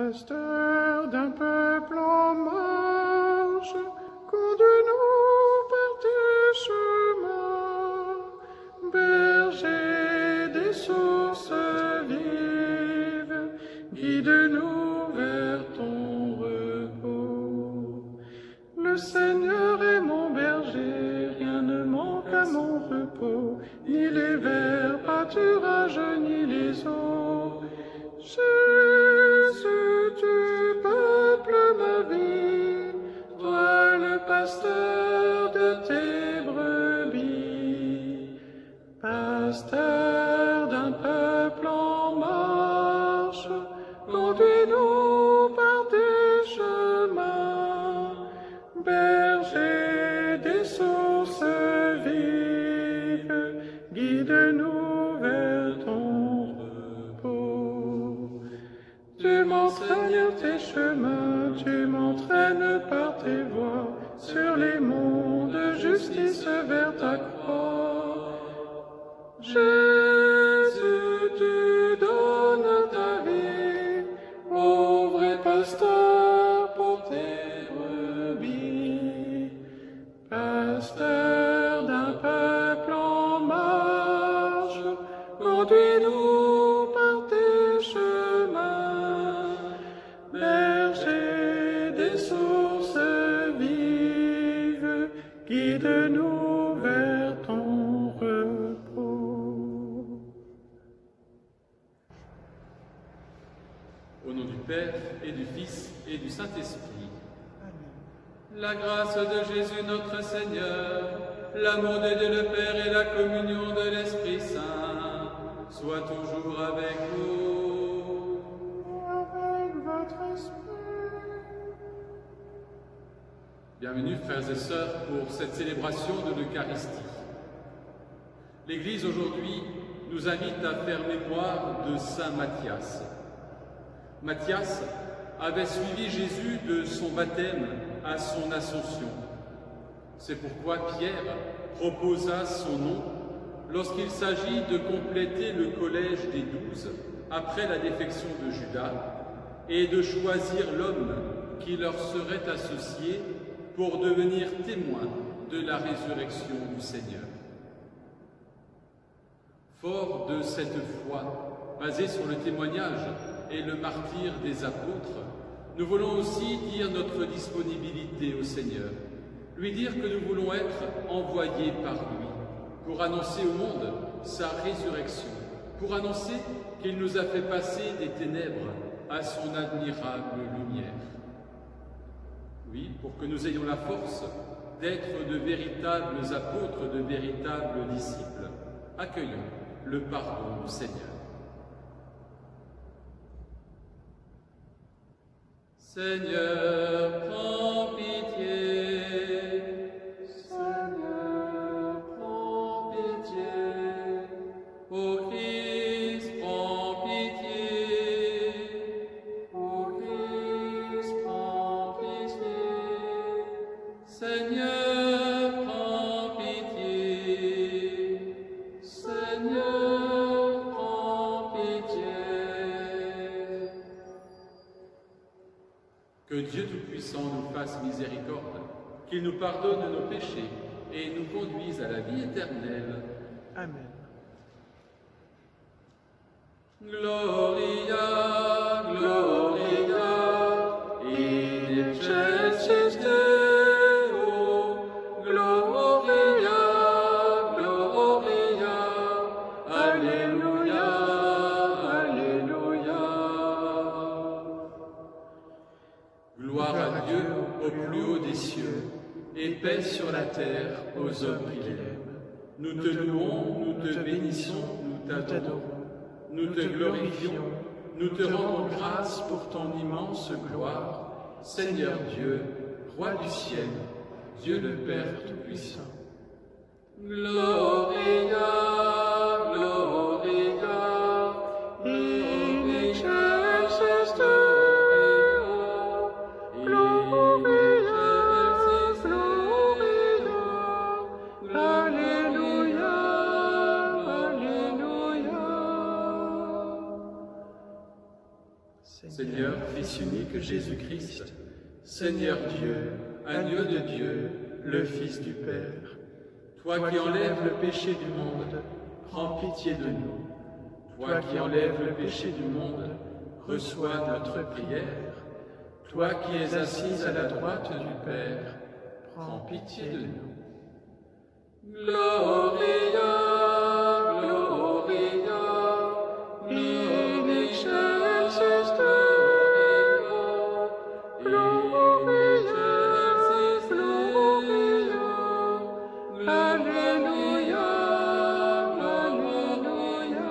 Pasteur d'un peuple en marche, conduis-nous par tes chemins. Berger des sources vives, guide-nous vers ton repos. Le Seigneur est mon berger, rien ne manque à mon repos, ni les verts pâturages, ni les eaux. Jésus, tu peuples ma vie, toi le pasteur de tes brebis. Pasteur d'un peuple en marche, conduis-nous par tes chemins. Berger des sources vives, guide-nous vers ton repos. Tu m'entraînes tes chemins, tu m'entraînes par tes voies, sur les monts de justice vers ta croix. Jésus, tu donnes ta vie, ô vrai pasteur pour tes brebis. Pasteur d'un peuple en marche, conduis-nous par tes chemins. Berger des sources vives, guide-nous vers ton repos. Au nom du Père et du Fils et du Saint-Esprit. La grâce de Jésus notre Seigneur, l'amour de Dieu le Père et la communion de l'Esprit Saint soient toujours avec vous. Avec votre esprit. Bienvenue frères et sœurs pour cette célébration de l'Eucharistie. L'Église aujourd'hui nous invite à faire mémoire de Saint Matthias. Matthias avait suivi Jésus de son baptême à son ascension. C'est pourquoi Pierre proposa son nom lorsqu'il s'agit de compléter le collège des 12 après la défection de Judas et de choisir l'homme qui leur serait associé pour devenir témoin de la résurrection du Seigneur. Fort de cette foi, basée sur le témoignage et le martyre des apôtres, nous voulons aussi dire notre disponibilité au Seigneur, lui dire que nous voulons être envoyés par lui pour annoncer au monde sa résurrection, pour annoncer qu'il nous a fait passer des ténèbres à son admirable lumière. Oui, pour que nous ayons la force d'être de véritables apôtres, de véritables disciples, accueillons le pardon du Seigneur. Seigneur, prends pitié. Seigneur, prends pitié. Ô Christ, prends pitié. Ô Christ, prends pitié. Seigneur, prends pitié. Seigneur, prends pitié. Que Dieu Tout-Puissant nous fasse miséricorde, qu'il nous pardonne nos péchés et nous conduise à la vie éternelle. Amen. Gloria, Gloria, in excelsis Deo, Gloria, Gloria, Alléluia, Alléluia. Gloire à Dieu au plus haut des cieux, et paix sur la terre aux hommes qu'il aime. Nous te louons, nous te bénissons, nous t'adorons, nous te glorifions, nous te rendons grâce pour ton immense gloire, Seigneur Dieu, Roi du ciel, Dieu le Père Tout-Puissant. Gloria, Gloria, In excelsis Deo, Gloria, Gloria, Alléluia, Alléluia. Seigneur, Fils unique Jésus-Christ, Seigneur Dieu, agneau de Dieu, le Fils du Père, toi qui enlèves le péché du monde, prends pitié de nous. Toi qui enlèves le péché du monde, reçois notre prière. Toi qui es assise à la droite du Père, prends pitié de nous. Gloria, Gloria, in excelsis Deo, Gloria, Gloria, Alléluia, Alléluia.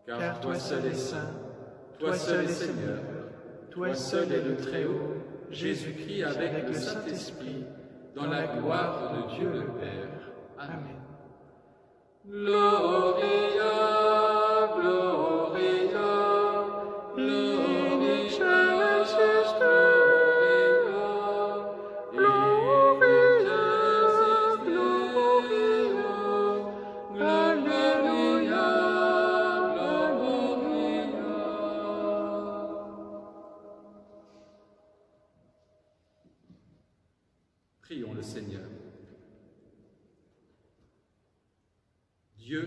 Car toi seul es saint, toi seul est Seigneur, toi seul est le Très-Haut, Jésus-Christ avec le Saint-Esprit, dans la gloire de Dieu le Père. Amen. Gloria, Gloria, in excelsis Deo, Gloria, Gloria, Alléluia, Alléluia. Prions le Seigneur. Dieu,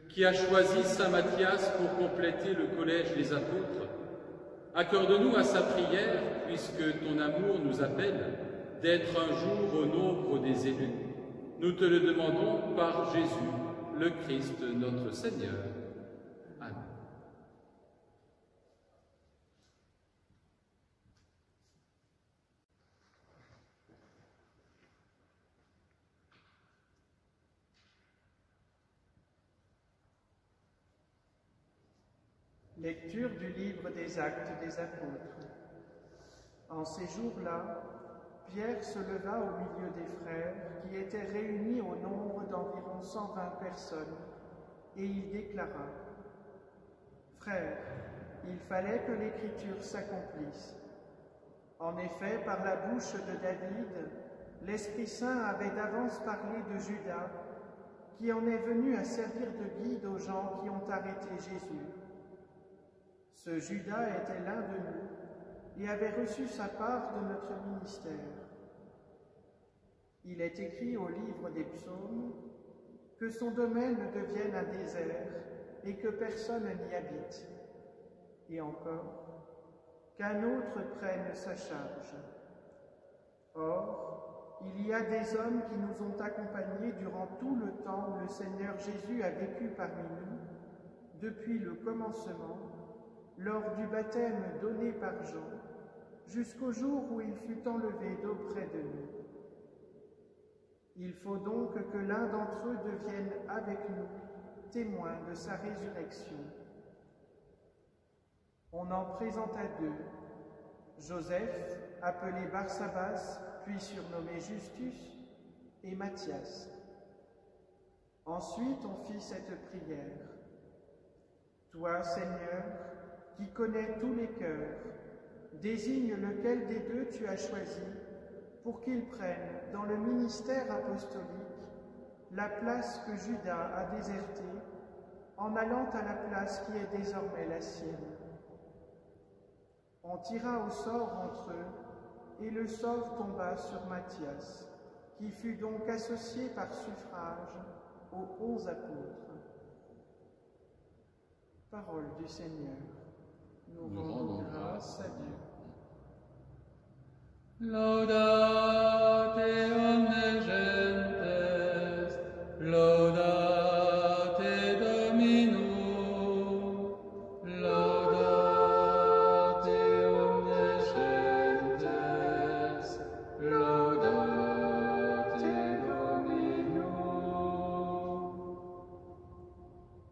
qui a choisi saint Matthias pour compléter le collège des apôtres, accorde-nous à sa prière, puisque ton amour nous appelle, d'être un jour au nombre des élus. Nous te le demandons par Jésus, le Christ notre Seigneur. Amen. Lecture du livre des Actes des Apôtres. En ces jours-là, Pierre se leva au milieu des frères qui étaient réunis au nombre d'environ 120 personnes, et il déclara: « Frères, il fallait que l'Écriture s'accomplisse. En effet, par la bouche de David, l'Esprit Saint avait d'avance parlé de Judas, qui en est venu à servir de guide aux gens qui ont arrêté Jésus. Ce Judas était l'un de nous et avait reçu sa part de notre ministère. Il est écrit au livre des psaumes que son domaine devienne un désert et que personne n'y habite, et encore qu'un autre prenne sa charge. Or, il y a des hommes qui nous ont accompagnés durant tout le temps où le Seigneur Jésus a vécu parmi nous, depuis le commencement, lors du baptême donné par Jean, jusqu'au jour où il fut enlevé d'auprès de nous. Il faut donc que l'un d'entre eux devienne avec nous témoin de sa résurrection. » On en présenta deux, Joseph, appelé Barsabas, puis surnommé Justus, et Matthias. Ensuite on fit cette prière. « Toi, Seigneur, qui connais tous les cœurs, désigne lequel des deux tu as choisi pour qu'il prenne dans le ministère apostolique la place que Judas a désertée en allant à la place qui est désormais la sienne. » On tira au sort entre eux, et le sort tomba sur Matthias, qui fut donc associé par suffrage aux 11 apôtres. Parole du Seigneur. Nous rendons grâce à Dieu. Laudate omnes gentes, laudate Dominum, laudate omnes gentes, laudate Dominum.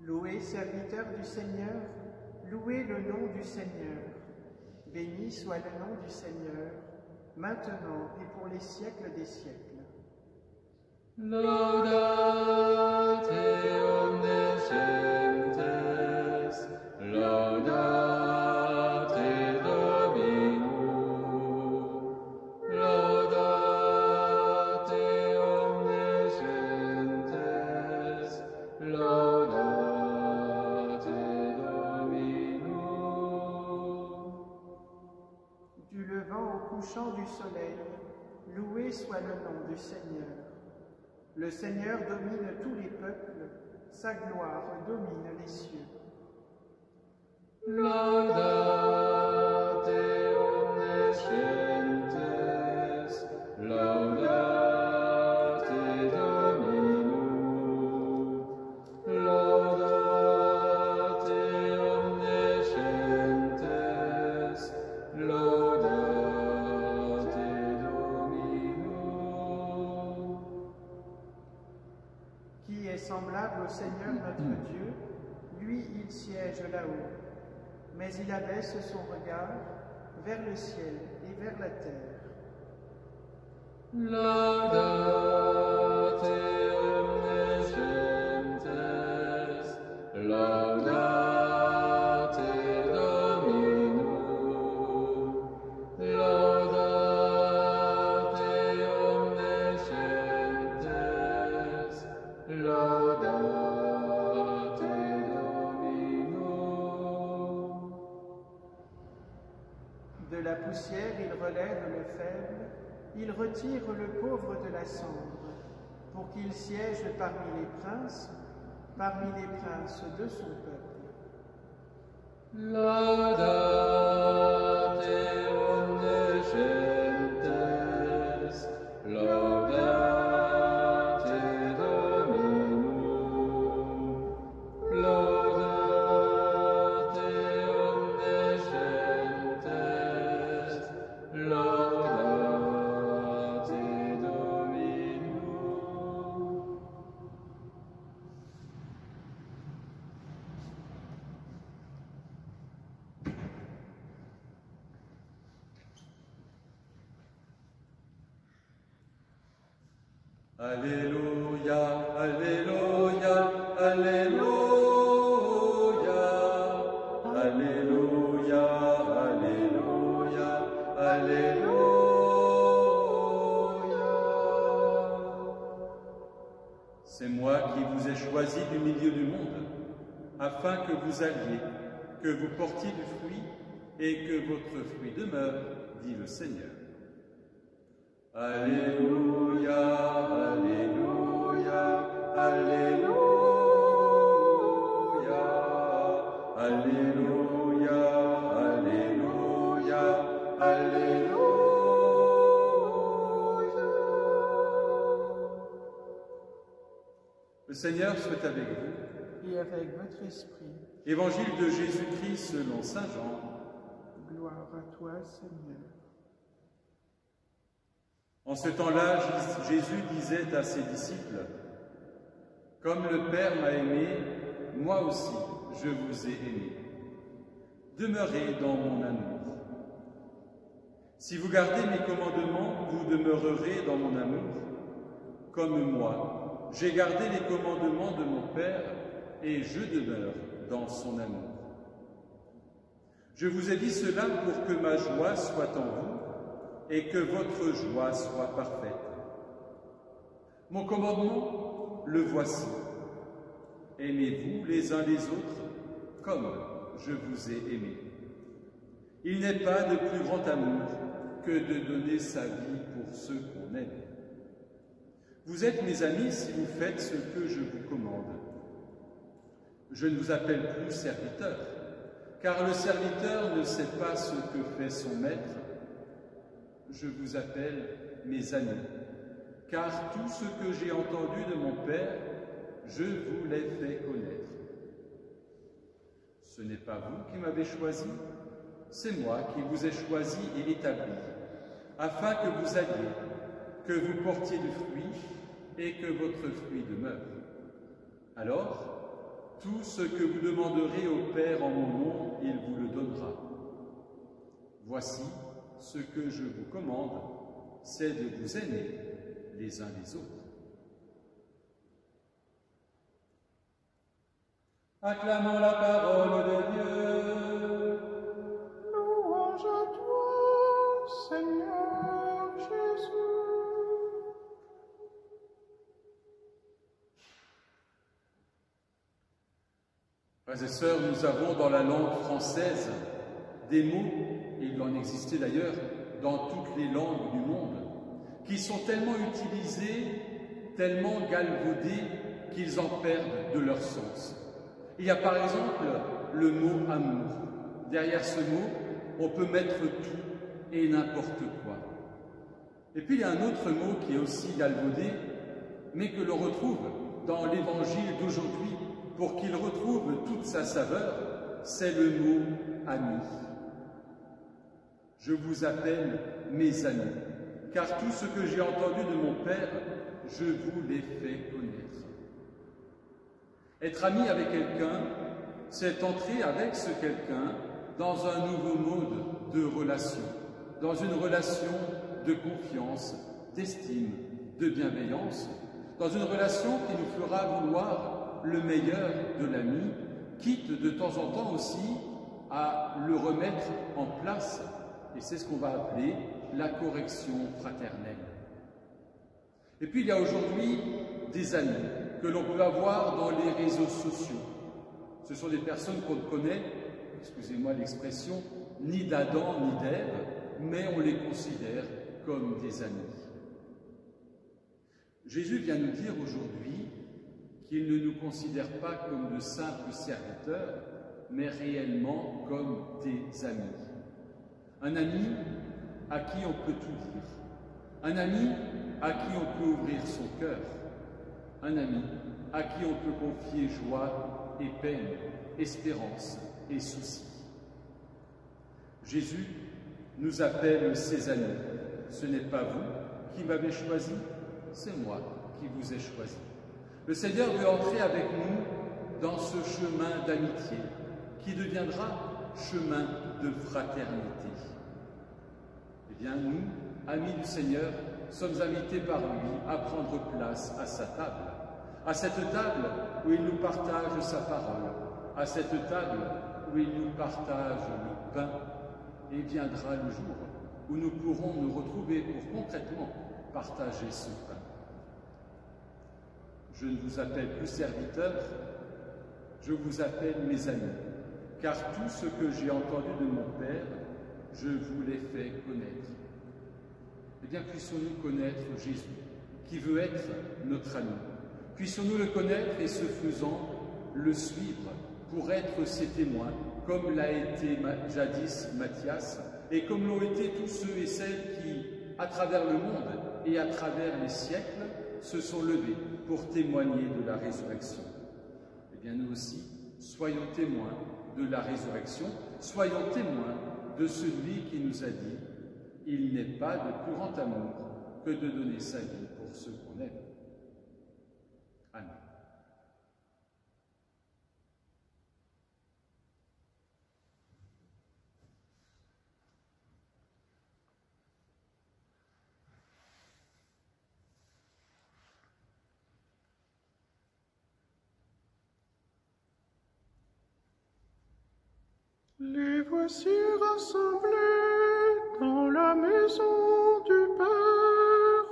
Louez, serviteurs du Seigneur, louez le nom du Seigneur. Béni soit le nom du Seigneur, maintenant et pour les siècles des siècles. Laudate omnes gentes, laudate Dominum, laudate omnes gentes, laudate Dominum. couchant du soleil, loué soit le nom du Seigneur. Le Seigneur domine tous les peuples, sa gloire domine les cieux. Laudate omnes gentes, laudate Dominum, laudate omnes gentes, laudate Dominum. Qui est semblable au Seigneur notre Dieu, lui il siège là-haut, mais il abaisse son regard vers le ciel et vers la terre. Laudate omnes gentes, laudate Dominum, laudate omnes gentes, laudate Dominum. De la poussière il relève le faible, il retire le pauvre de la cendre, pour qu'il siège parmi les princes de son peuple. Laudate omnes gentes, laudate Dominum, laudate omnes gentes, laudate Dominum. Alléluia, Alléluia, Alléluia, Alléluia, Alléluia, Alléluia. C'est moi qui vous ai choisi du milieu du monde, afin que vous alliez, que vous portiez du fruit et que votre fruit demeure, dit le Seigneur. Alléluia, Alléluia, Alléluia, Alléluia, Alléluia, Alléluia. Le Seigneur soit avec vous. Et avec votre esprit, Évangile de Jésus-Christ selon saint Jean. gloire à toi, Seigneur. En ce temps-là, Jésus disait à ses disciples, « Comme le Père m'a aimé, moi aussi je vous ai aimé. Demeurez dans mon amour. Si vous gardez mes commandements, vous demeurerez dans mon amour, comme moi, j'ai gardé les commandements de mon Père et je demeure dans son amour. Je vous ai dit cela pour que ma joie soit en vous et que votre joie soit parfaite. Mon commandement, le voici. Aimez-vous les uns les autres comme je vous ai aimé. Il n'est pas de plus grand amour que de donner sa vie pour ceux qu'on aime. Vous êtes mes amis si vous faites ce que je vous commande. Je ne vous appelle plus serviteur, car le serviteur ne sait pas ce que fait son maître. Je vous appelle mes amis, car tout ce que j'ai entendu de mon Père, je vous l'ai fait connaître. Ce n'est pas vous qui m'avez choisi, c'est moi qui vous ai choisi et établi, afin que vous alliez, que vous portiez du fruit et que votre fruit demeure. Alors, tout ce que vous demanderez au Père en mon nom, il vous le donnera. Voici ce que je vous commande, c'est de vous aimer les uns les autres. Acclamons la parole de Dieu. Louange à toi, Seigneur Jésus. Frères et sœurs, nous avons dans la langue française des mots, et il en existait d'ailleurs, dans toutes les langues du monde, qui sont tellement utilisés, tellement galvaudés, qu'ils en perdent de leur sens. Il y a par exemple le mot « amour ». Derrière ce mot, on peut mettre tout et n'importe quoi. Et puis il y a un autre mot qui est aussi galvaudé, mais que l'on retrouve dans l'Évangile d'aujourd'hui pour qu'il retrouve toute sa saveur, c'est le mot « ami ». Je vous appelle mes amis, car tout ce que j'ai entendu de mon Père, je vous l'ai fait connaître. Être ami avec quelqu'un, c'est entrer avec ce quelqu'un dans un nouveau mode de relation, dans une relation de confiance, d'estime, de bienveillance, dans une relation qui nous fera vouloir le meilleur de l'ami, quitte de temps en temps aussi à le remettre en place. Et c'est ce qu'on va appeler la correction fraternelle. Et puis il y a aujourd'hui des amis que l'on peut avoir dans les réseaux sociaux. Ce sont des personnes qu'on ne connaît, excusez-moi l'expression, ni d'Adam ni d'Ève, mais on les considère comme des amis. Jésus vient nous dire aujourd'hui qu'il ne nous considère pas comme de simples serviteurs, mais réellement comme des amis. Un ami à qui on peut tout dire, un ami à qui on peut ouvrir son cœur, un ami à qui on peut confier joie et peine, espérance et soucis. Jésus nous appelle ses amis. Ce n'est pas vous qui m'avez choisi, c'est moi qui vous ai choisi. Le Seigneur veut entrer avec nous dans ce chemin d'amitié qui deviendra chemin de fraternité. Eh bien, nous, amis du Seigneur, sommes invités par lui à prendre place à sa table. À cette table où il nous partage sa parole, à cette table où il nous partage le pain, et viendra le jour où nous pourrons nous retrouver pour concrètement partager ce pain. Je ne vous appelle plus serviteurs, je vous appelle mes amis, car tout ce que j'ai entendu de mon Père, je vous l'ai fait connaître. Eh bien, puissions-nous connaître Jésus, qui veut être notre ami. Puissions-nous le connaître et, ce faisant, le suivre pour être ses témoins, comme l'a été jadis Matthias, et comme l'ont été tous ceux et celles qui, à travers le monde et à travers les siècles, se sont levés pour témoigner de la résurrection. Eh bien, nous aussi, soyons témoins de la résurrection, soyons témoins de celui qui nous a dit « Il n'est pas de plus grand amour que de donner sa vie pour ceux qu'on aime. » Amen. Les voici rassemblés dans la maison du Père,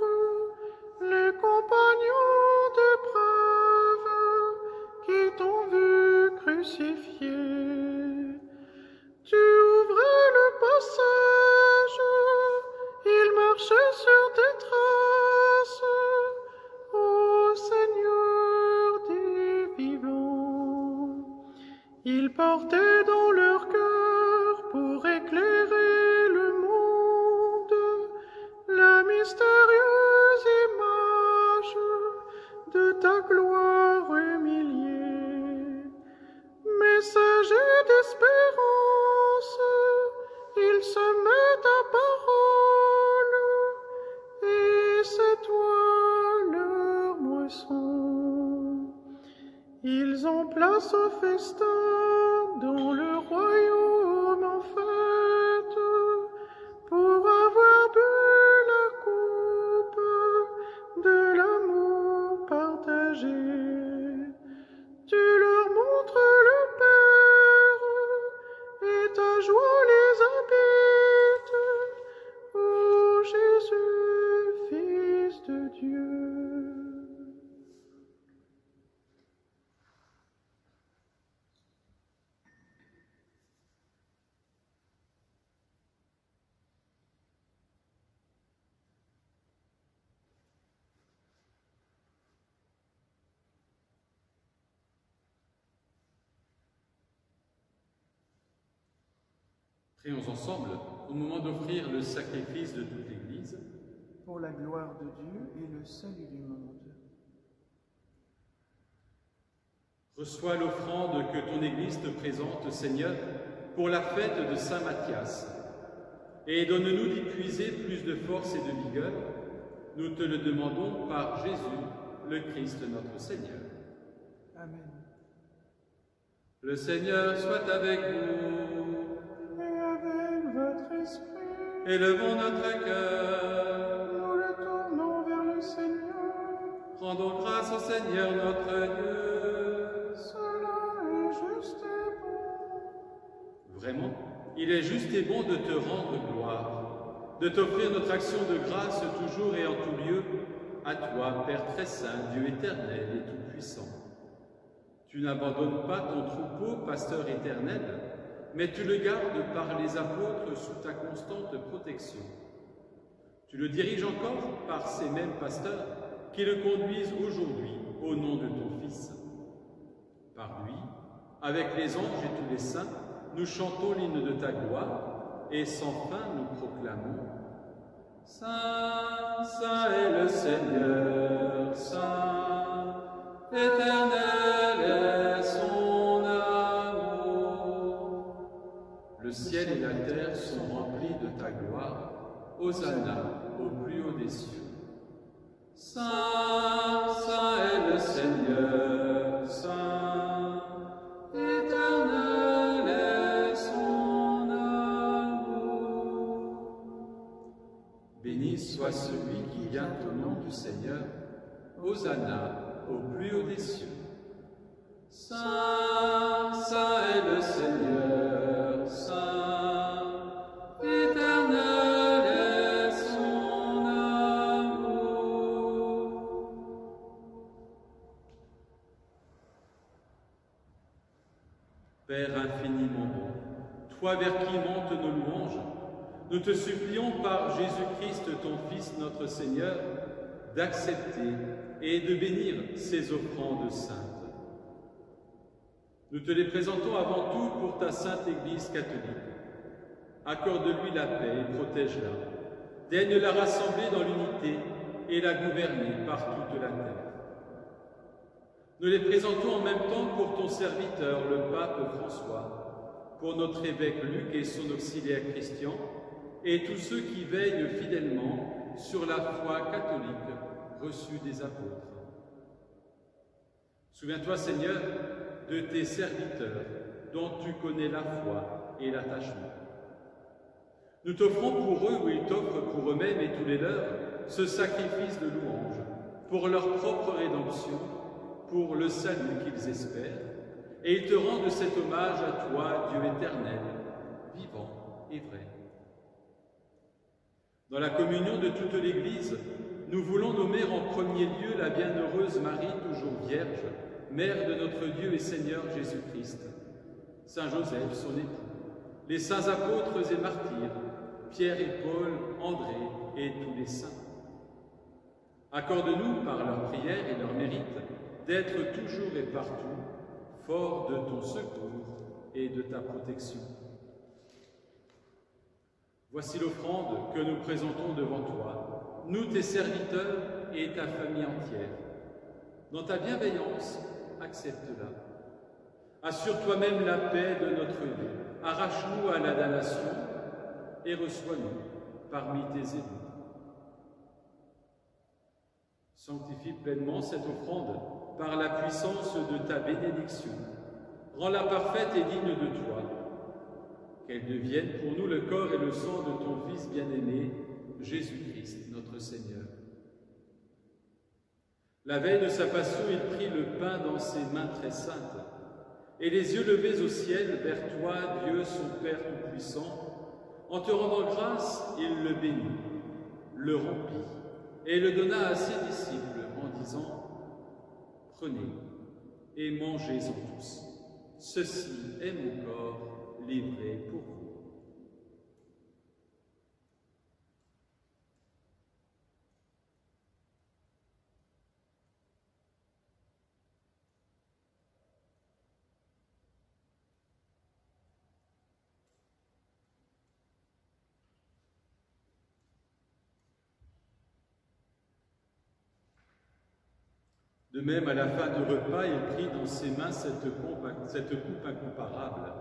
les compagnons d'épreuve qui t'ont vu crucifié. Tu ouvrais le passage, ils marchaient sur tes traces, ô Seigneur des vivants. Ils portaient dans leur cœur pour éclairer le monde Prions ensemble au moment d'offrir le sacrifice de toute l'Église. Pour la gloire de Dieu et le salut du monde. Reçois l'offrande que ton Église te présente, Seigneur, pour la fête de Saint Matthias. Et donne-nous d'y puiser plus de force et de vigueur. Nous te le demandons par Jésus, le Christ notre Seigneur. Amen. Le Seigneur soit avec vous. Et avec votre esprit, Élevons notre cœur. nous le tournons vers le Seigneur. Rendons grâce au Seigneur notre Dieu. Cela est juste et bon. Vraiment, il est juste et bon de te rendre gloire, de t'offrir notre action de grâce toujours et en tout lieu, à toi, Père très saint, Dieu éternel et tout-puissant. Tu n'abandonnes pas ton troupeau, pasteur éternel, mais tu le gardes par les apôtres sous ta constante protection. Tu le diriges encore par ces mêmes pasteurs qui le conduisent aujourd'hui au nom de ton Fils. Par lui, avec les anges et tous les saints, nous chantons l'hymne de ta gloire et sans fin nous proclamons « Saint, Saint est le Seigneur, Saint, éternel est son amour. Le ciel et la terre sont remplis de ta gloire, Hosanna au plus haut des cieux. Saint, Saint est le Seigneur, Saint, éternel est son amour. Béni soit celui qui vient au nom du Seigneur, Hosanna au plus haut des cieux. Saint, Saint est le Seigneur, Saint, éternel est son amour. Père infiniment bon, toi vers qui montent nos louanges, nous te supplions par Jésus-Christ, ton Fils, notre Seigneur, d'accepter et de bénir ces offrandes saintes. Nous te les présentons avant tout pour ta sainte Église catholique. Accorde-lui la paix et protège-la. Daigne la rassembler dans l'unité et la gouverner par toute la terre. Nous les présentons en même temps pour ton serviteur, le pape François, pour notre évêque Luc et son auxiliaire Christian, et tous ceux qui veillent fidèlement sur la foi catholique reçue des apôtres. Souviens-toi, Seigneur, de tes serviteurs dont tu connais la foi et l'attachement. Nous t'offrons pour eux, ou ils t'offrent pour eux-mêmes et tous les leurs, ce sacrifice de louange, pour leur propre rédemption, pour le salut qu'ils espèrent, et ils te rendent cet hommage à toi, Dieu éternel, vivant et vrai. Dans la communion de toute l'Église, nous voulons nommer en premier lieu la bienheureuse Marie, toujours vierge, Mère de notre Dieu et Seigneur Jésus-Christ, Saint Joseph, son époux, les saints apôtres et martyrs, Pierre et Paul, André et tous les saints. Accorde-nous, par leurs prières et leurs mérites, d'être toujours et partout forts de ton secours et de ta protection. Voici l'offrande que nous présentons devant toi, nous tes serviteurs et ta famille entière. Dans ta bienveillance, accepte-la. Assure toi-même la paix de notre vie, arrache-nous à la damnation et reçois-nous parmi tes élus. Sanctifie pleinement cette offrande par la puissance de ta bénédiction. Rends-la parfaite et digne de toi. Qu'elle devienne pour nous le corps et le sang de ton Fils bien-aimé, Jésus-Christ, notre Seigneur. La veille de sa passion, il prit le pain dans ses mains très saintes, et les yeux levés au ciel vers toi, Dieu, son Père Tout-Puissant, en te rendant grâce, il le bénit, le rompit, et le donna à ses disciples en disant « Prenez et mangez-en tous. Ceci est mon corps livré pour vous. » De même, à la fin du repas, il prit dans ses mains cette coupe incomparable.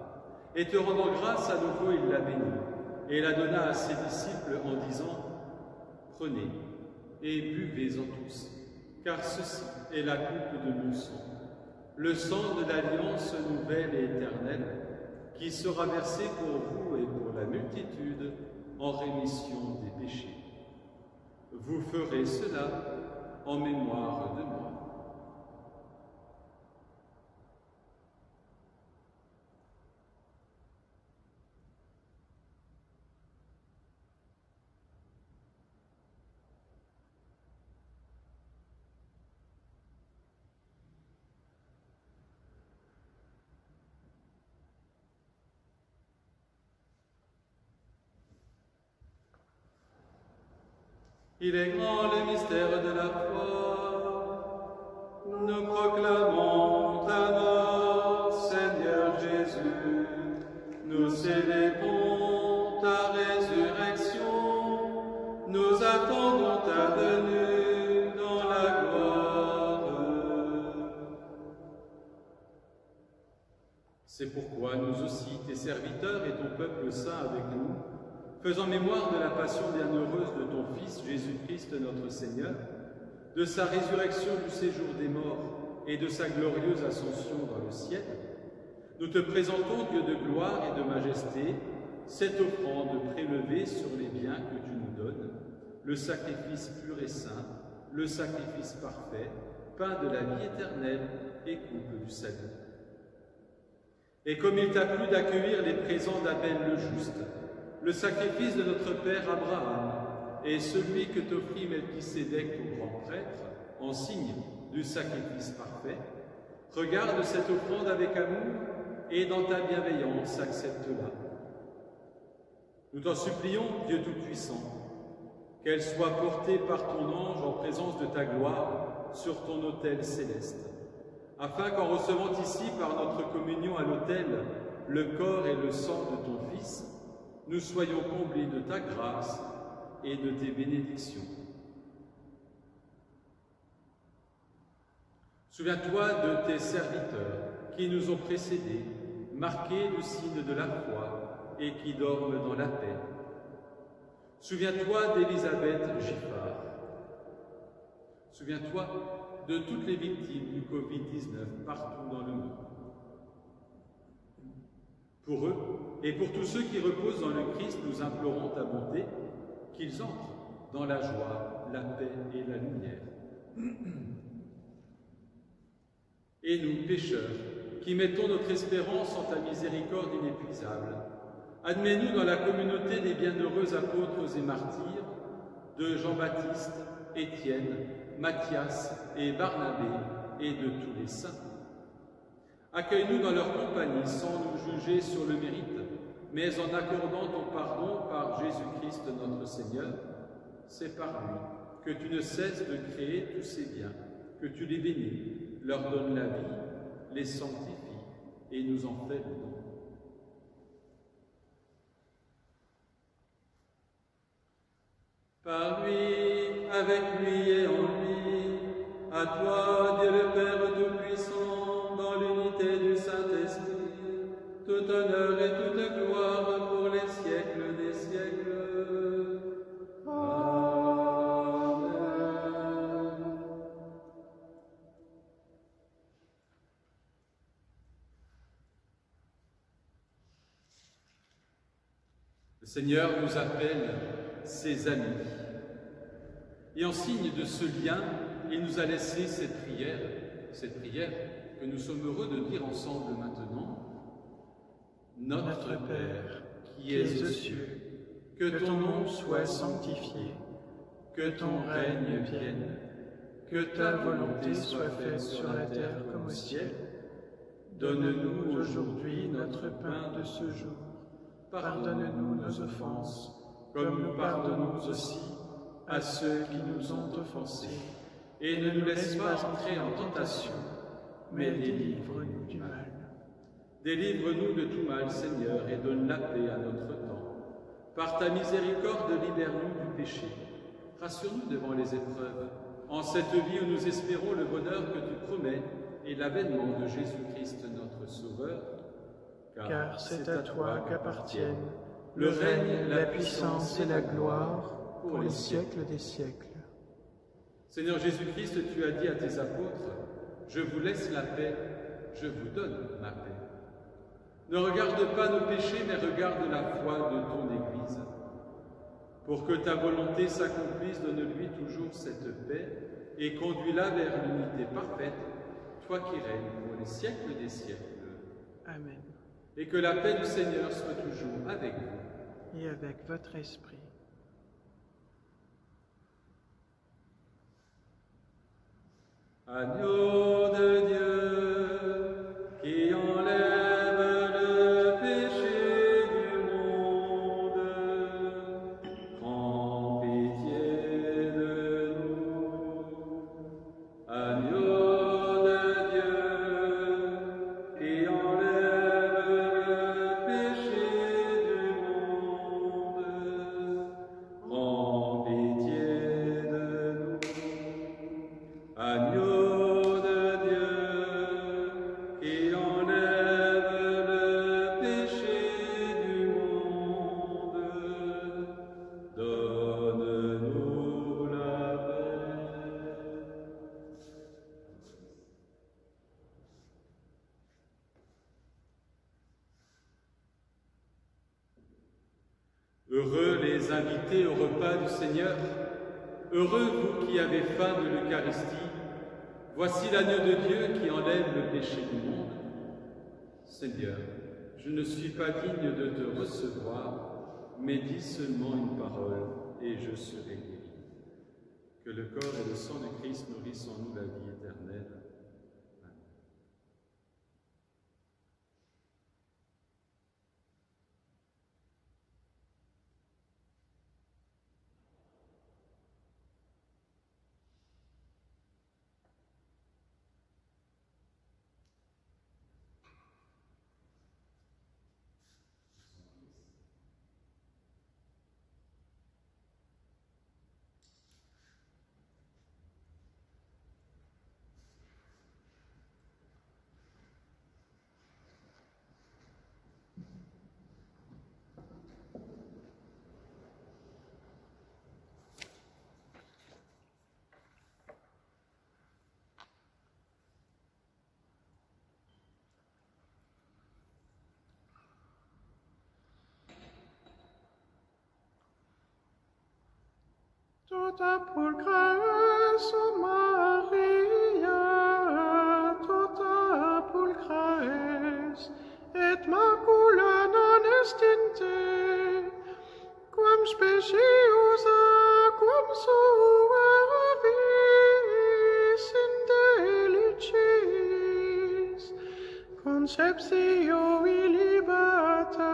Et te rendant grâce, à nouveau, il la bénit et la donna à ses disciples en disant « Prenez et buvez-en tous, car ceci est la coupe de mon sang, le sang de l'alliance nouvelle et éternelle, qui sera versé pour vous et pour la multitude en rémission des péchés. Vous ferez cela en mémoire de moi. » Il est grand le mystère de la foi. Nous proclamons ta mort, Seigneur Jésus. Nous célébrons ta résurrection. Nous attendons ta venue dans la gloire. C'est pourquoi nous aussi, tes serviteurs et ton peuple saint avec nous, faisant mémoire de la passion bienheureuse de ton Fils Jésus-Christ notre Seigneur, de sa résurrection du séjour des morts et de sa glorieuse ascension dans le ciel, nous te présentons, Dieu de gloire et de majesté, cette offrande prélevée sur les biens que tu nous donnes, le sacrifice pur et saint, le sacrifice parfait, pain de la vie éternelle et coupe du salut. Et comme il t'a plu d'accueillir les présents d'Abel le juste, le sacrifice de notre père Abraham et celui que t'offrit Melchisédek au grand prêtre, en signe du sacrifice parfait, regarde cette offrande avec amour et dans ta bienveillance accepte-la. Nous t'en supplions, Dieu Tout-Puissant, qu'elle soit portée par ton ange en présence de ta gloire sur ton autel céleste, afin qu'en recevant ici par notre communion à l'autel le corps et le sang de ton Fils, nous soyons comblés de ta grâce et de tes bénédictions. Souviens-toi de tes serviteurs qui nous ont précédés, marqués du signe de la foi et qui dorment dans la paix. Souviens-toi d'Élisabeth Giffard. Souviens-toi de toutes les victimes du Covid-19 partout dans le monde. Pour eux et pour tous ceux qui reposent dans le Christ, nous implorons ta bonté, qu'ils entrent dans la joie, la paix et la lumière. Et nous, pécheurs, qui mettons notre espérance en ta miséricorde inépuisable, admets-nous dans la communauté des bienheureux apôtres et martyrs de Jean-Baptiste, Étienne, Matthias et Barnabé et de tous les saints. Accueille-nous dans leur compagnie sans nous juger sur le mérite, mais en accordant ton pardon par Jésus-Christ notre Seigneur. C'est par lui que tu ne cesses de créer tous ces biens, que tu les bénis, leur donnes la vie, les sanctifies et nous en fais le don. Par lui, avec lui et en lui, à toi, Dieu le Père Tout-Puissant, dans l'unité du Saint-Esprit, tout honneur et toute gloire pour les siècles des siècles. Amen. Le Seigneur nous appelle ses amis. Et en signe de ce lien, il nous a laissé cette prière que nous sommes heureux de dire ensemble maintenant. Notre Père, qui es aux cieux, que ton nom soit sanctifié, que ton règne vienne, que ta volonté soit faite sur la terre comme au ciel. Donne-nous aujourd'hui notre pain de ce jour. Pardonne-nous nos offenses, comme nous pardonnons aussi à ceux qui nous ont offensés. Et ne nous laisse pas entrer en tentation, mais délivre-nous du mal. Délivre-nous de tout mal, Seigneur, et donne la paix à notre temps. Par ta miséricorde, libère-nous du péché. Rassure-nous devant les épreuves, en cette vie où nous espérons le bonheur que tu promets et l'avènement de Jésus-Christ notre Sauveur, car c'est à toi qu'appartiennent le règne, la puissance et la gloire pour les siècles des siècles. Seigneur Jésus-Christ, tu as dit à tes apôtres, « Je vous laisse la paix, je vous donne ma paix. » Ne regarde pas nos péchés, mais regarde la foi de ton Église. Pour que ta volonté s'accomplisse, donne-lui toujours cette paix et conduis-la vers l'unité parfaite, toi qui règnes pour les siècles des siècles. Amen. Et que la paix du Seigneur soit toujours avec vous. Et avec votre esprit. Agneau de Dieu, qui enlève le péché du monde, prends pitié de nous. Agneau de Dieu, qui enlève le péché du monde, prends pitié de nous. Agneau Heureux les invités au repas du Seigneur, heureux vous qui avez faim de l'Eucharistie, voici l'agneau de Dieu qui enlève le péché du monde. Seigneur, je ne suis pas digne de te recevoir, mais dis seulement une parole et je serai guéri. Que le corps et le sang du Christ nourrissent en nous la vie éternelle. Tota pulchres, o Maria, tota pulchres, et macula non estinte, quam speciosa, quam sua vis indelicis, conceptio illibata.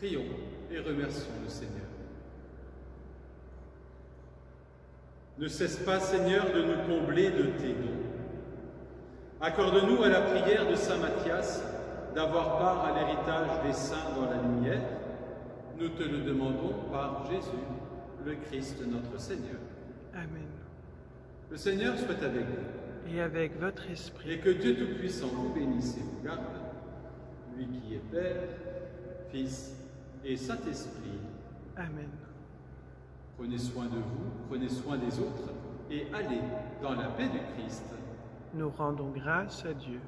Prions et remercions le Seigneur. Ne cesse pas, Seigneur, de nous combler de tes dons. Accorde-nous à la prière de saint Matthias d'avoir part à l'héritage des saints dans la lumière. Nous te le demandons par Jésus, le Christ notre Seigneur. Amen. Le Seigneur soit avec vous. Et avec votre esprit. Et que Dieu Tout-Puissant vous bénisse et vous garde, lui qui est Père, Fils et Saint-Esprit. Amen. Prenez soin de vous, prenez soin des autres, et allez dans la paix du Christ. Nous rendons grâce à Dieu.